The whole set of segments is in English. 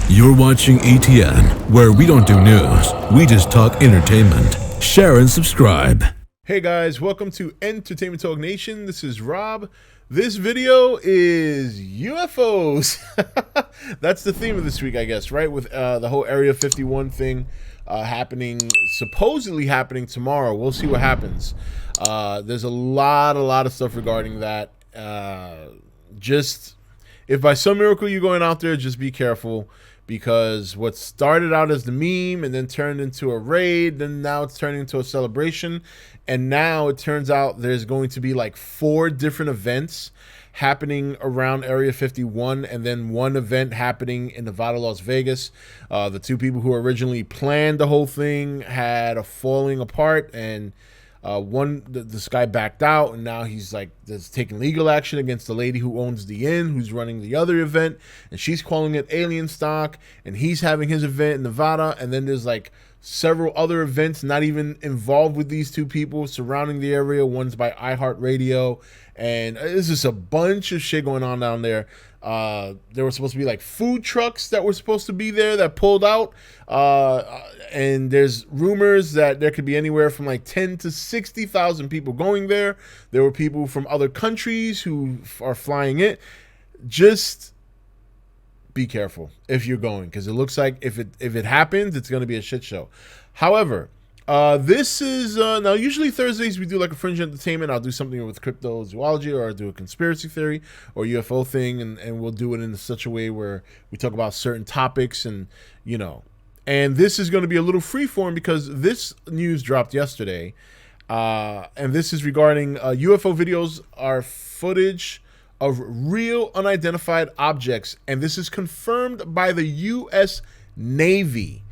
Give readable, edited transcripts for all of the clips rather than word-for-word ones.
You're watching E.T.N, where we don't do news, we just talk entertainment. Share and subscribe. Hey guys, welcome to Entertainment Talk Nation. This is Rob. This video is UFOs. That's the theme of this week, I guess, right? With the whole Area 51 thing supposedly happening tomorrow. We'll see what happens. There's a lot of stuff regarding that. Just if by some miracle you're going out there, just be careful, because what started out as the meme and then turned into a raid, then now it's turning into a celebration, and now it turns out there's going to be like 4 different events happening around Area 51, and then one event happening in Nevada, Las Vegas. The 2 people who originally planned the whole thing had a falling apart, and this guy backed out, and now he's taking legal action against the lady who owns the inn, who's running the other event, and she's calling it alien stock, and he's having his event in Nevada, and then there's like several other events not even involved with these 2 people surrounding the area. One's by iHeartRadio, and there's just a bunch of shit going on down there. There were supposed to be like food trucks that were supposed to be there that pulled out, and there's rumors that there could be anywhere from like 10 to 60,000 people going there. There were people from other countries who are flying it. Just be careful if you're going, because it looks like if it happens, it's going to be a shit show. However, this is now usually Thursdays we do like a fringe entertainment. I'll do something with cryptozoology, or I'll do a conspiracy theory or UFO thing, and we'll do it in such a way where we talk about certain topics, and and this is going to be a little freeform because this news dropped yesterday, and this is regarding UFO videos are footage of real unidentified objects, and this is confirmed by the U.S. Navy.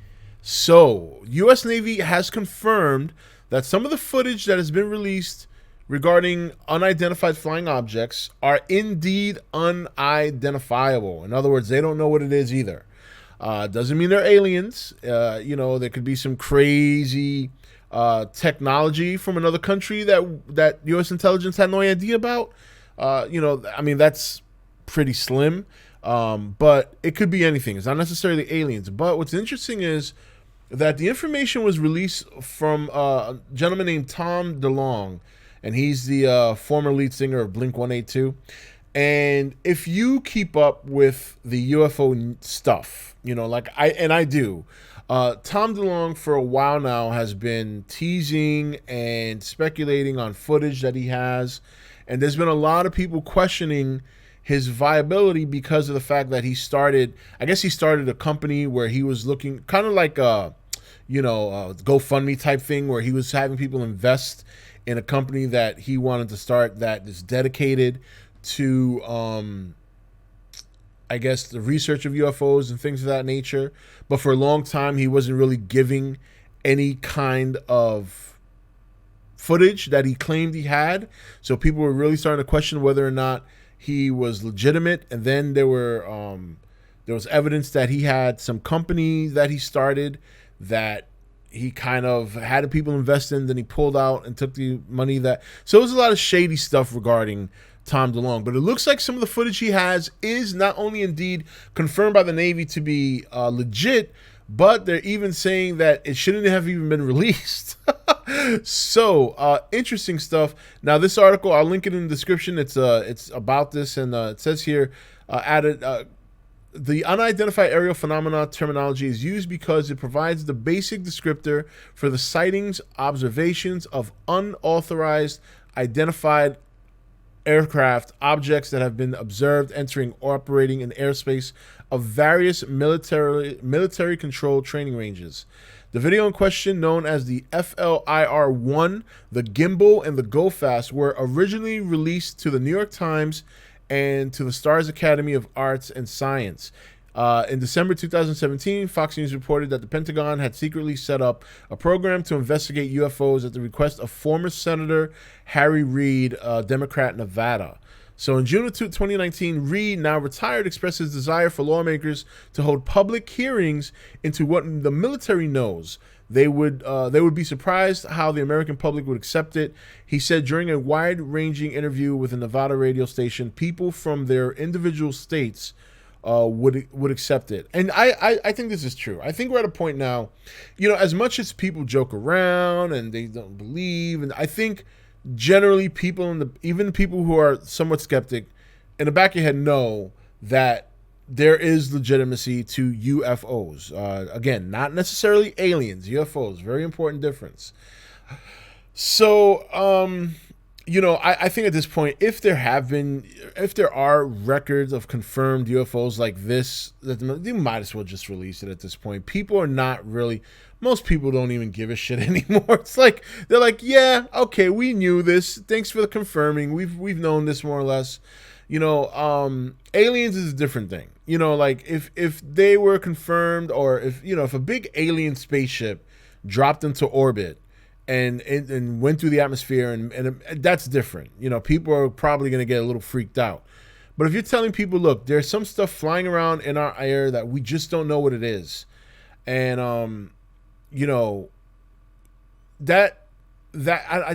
So, U.S. Navy has confirmed that some of the footage that has been released regarding unidentified flying objects are indeed unidentifiable. In other words, they don't know what it is either. Doesn't mean they're aliens. There could be some crazy technology from another country that U.S. intelligence had no idea about. That's pretty slim. But it could be anything. It's not necessarily aliens. But what's interesting is that the information was released from a gentleman named Tom DeLonge, and he's the former lead singer of Blink-182. And if you keep up with the UFO stuff, I do, Tom DeLonge for a while now has been teasing and speculating on footage that he has, and there's been a lot of people questioning his viability because of the fact that he started a company where he was looking kind of like a GoFundMe type thing, where he was having people invest in a company that he wanted to start that is dedicated to the research of UFOs and things of that nature. But for a long time he wasn't really giving any kind of footage that he claimed he had, so people were really starting to question whether or not he was legitimate. And then there was evidence that he had some company that he started that he kind of had people invest in, then he pulled out and took the money so it was a lot of shady stuff regarding Tom DeLonge. But it looks like some of the footage he has is not only indeed confirmed by the Navy to be legit, but they're even saying that it shouldn't have even been released. So interesting stuff. Now this article, I'll link it in the description. It's about this, and it says here, the unidentified aerial phenomena terminology is used because it provides the basic descriptor for the sightings, observations of unauthorized identified aircraft objects that have been observed entering or operating in airspace of various military controlled training ranges. The video in question, known as the FLIR-1, the Gimbal, and the Go Fast, were originally released to the New York Times and to the Stars Academy of Arts and Science. In December 2017, Fox News reported that the Pentagon had secretly set up a program to investigate UFOs at the request of former Senator Harry Reid, Democrat, Nevada. So in June of 2019, Reid, now retired, expressed his desire for lawmakers to hold public hearings into what the military knows. They would be surprised how the American public would accept it. He said during a wide-ranging interview with a Nevada radio station, people from their individual states would accept it. And I think this is true. I think we're at a point now, as much as people joke around and they don't believe, and I think generally people even people who are somewhat skeptic, in the back of your head know that there is legitimacy to UFOs. Again, not necessarily aliens, UFOs, very important difference. So, I think at this point, if there are records of confirmed UFOs like this, they might as well just release it at this point. People are not really, most people don't even give a shit anymore. It's like, they're like, yeah, okay, we knew this. Thanks for the confirming. We've known this more or less. Aliens is a different thing. Like if they were confirmed, or if a big alien spaceship dropped into orbit and went through the atmosphere, and that's different. People are probably going to get a little freaked out. But if you're telling people, look, there's some stuff flying around in our air that we just don't know what it is, and I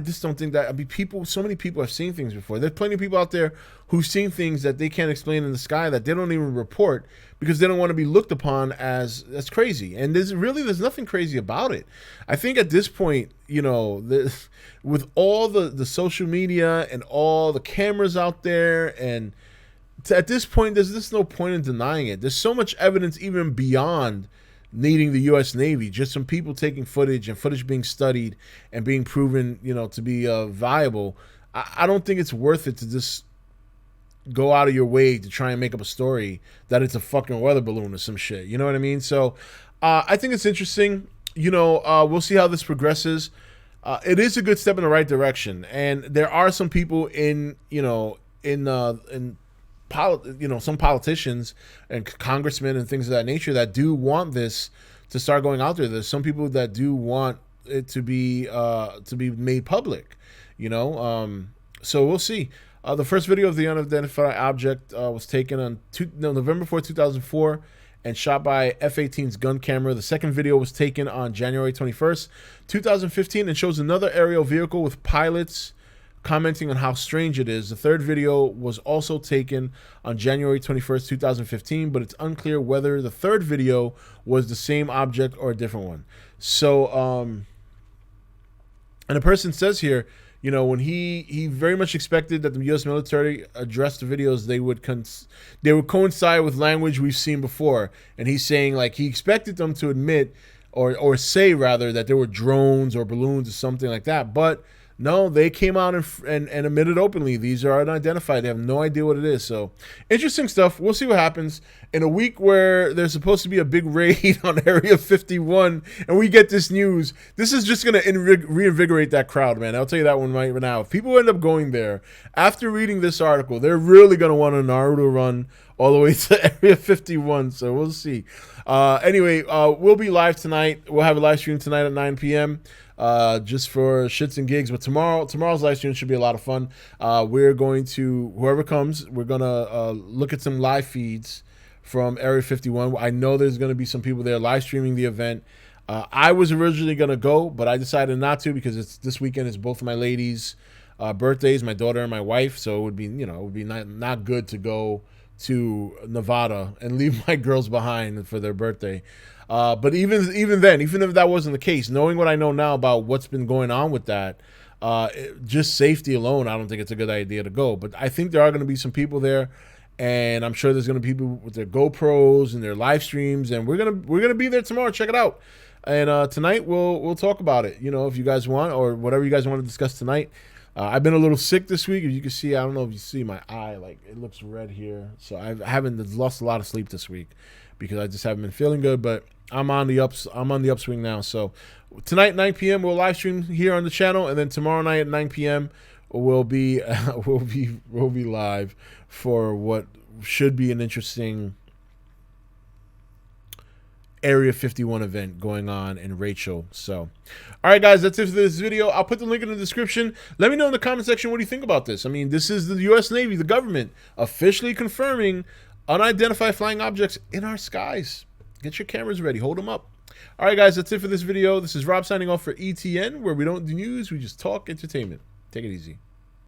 just don't think that. I mean, so many people have seen things before. There's plenty of people out there who've seen things that they can't explain in the sky that they don't even report because they don't want to be looked upon as crazy. And there's nothing crazy about it. I think at this point, with all the social media and all the cameras out there, and at this point, there's just no point in denying it. There's so much evidence even beyond needing the U.S. Navy, just some people taking footage and footage being studied and being proven, to be viable. I don't think it's worth it to just go out of your way to try and make up a story that it's a fucking weather balloon or some shit. You know what I mean? So I think it's interesting. We'll see how this progresses. It is a good step in the right direction, and there are some people some politicians and congressmen and things of that nature that do want this to start going out there. There's some people that do want it to be made public, so we'll see. The first video of the unidentified object was taken on November 4, 2004 and shot by F-18's gun camera. The second video was taken on January 21st, 2015 and shows another aerial vehicle with pilots commenting on how strange it is. The third video was also taken on January 21st, 2015, but it's unclear whether the third video was the same object or a different one. So, and a person says here, when he very much expected that the U.S. military addressed the videos, they would coincide with language we've seen before. And he's saying, like, he expected them to admit or say rather that there were drones or balloons or something like that, but no, they came out and admitted openly these are unidentified. They have no idea what it is. So interesting stuff. We'll see what happens in a week where there's supposed to be a big raid on Area 51, and we get this news. This is just going to reinvigorate that crowd, man. I'll tell you that one right now. If people end up going there after reading this article, they're really going to want a Naruto run all the way to Area 51. So we'll see. Anyway, we'll be live tonight. We'll have a live stream tonight at 9 p.m. Just for shits and gigs. But tomorrow's live stream should be a lot of fun. We're going to, whoever comes, we're going to look at some live feeds from Area 51. I know there's going to be some people there live streaming the event. I was originally going to go, but I decided not to because this weekend is both of my ladies' birthdays, my daughter and my wife. So it would be, not good to go to Nevada and leave my girls behind for their birthday. But even then, even if that wasn't the case, knowing what I know now about what's been going on with that, just safety alone, I don't think it's a good idea to go. But I think there are going to be some people there, and I'm sure there's going to be people with their GoPros and their live streams, and we're gonna be there tomorrow. Check it out. And tonight we'll talk about it. If you guys want, or whatever you guys want to discuss tonight. I've been a little sick this week. As you can see, I don't know if you see my eye, like it looks red here. So I haven't lost a lot of sleep this week because I just haven't been feeling good. But I'm on the upswing now. So tonight 9 p.m. we'll live stream here on the channel, and then tomorrow night at 9 p.m. we'll be live for what should be an interesting Area 51 event going on in Rachel. So, all right, guys, that's it for this video. I'll put the link in the description. Let me know in the comment section what do you think about this. I mean, this is the U.S. Navy, the government, officially confirming unidentified flying objects in our skies. Get your cameras ready. Hold them up. All right, guys, that's it for this video. This is Rob signing off for E.T.N, where we don't do news. We just talk entertainment. Take it easy.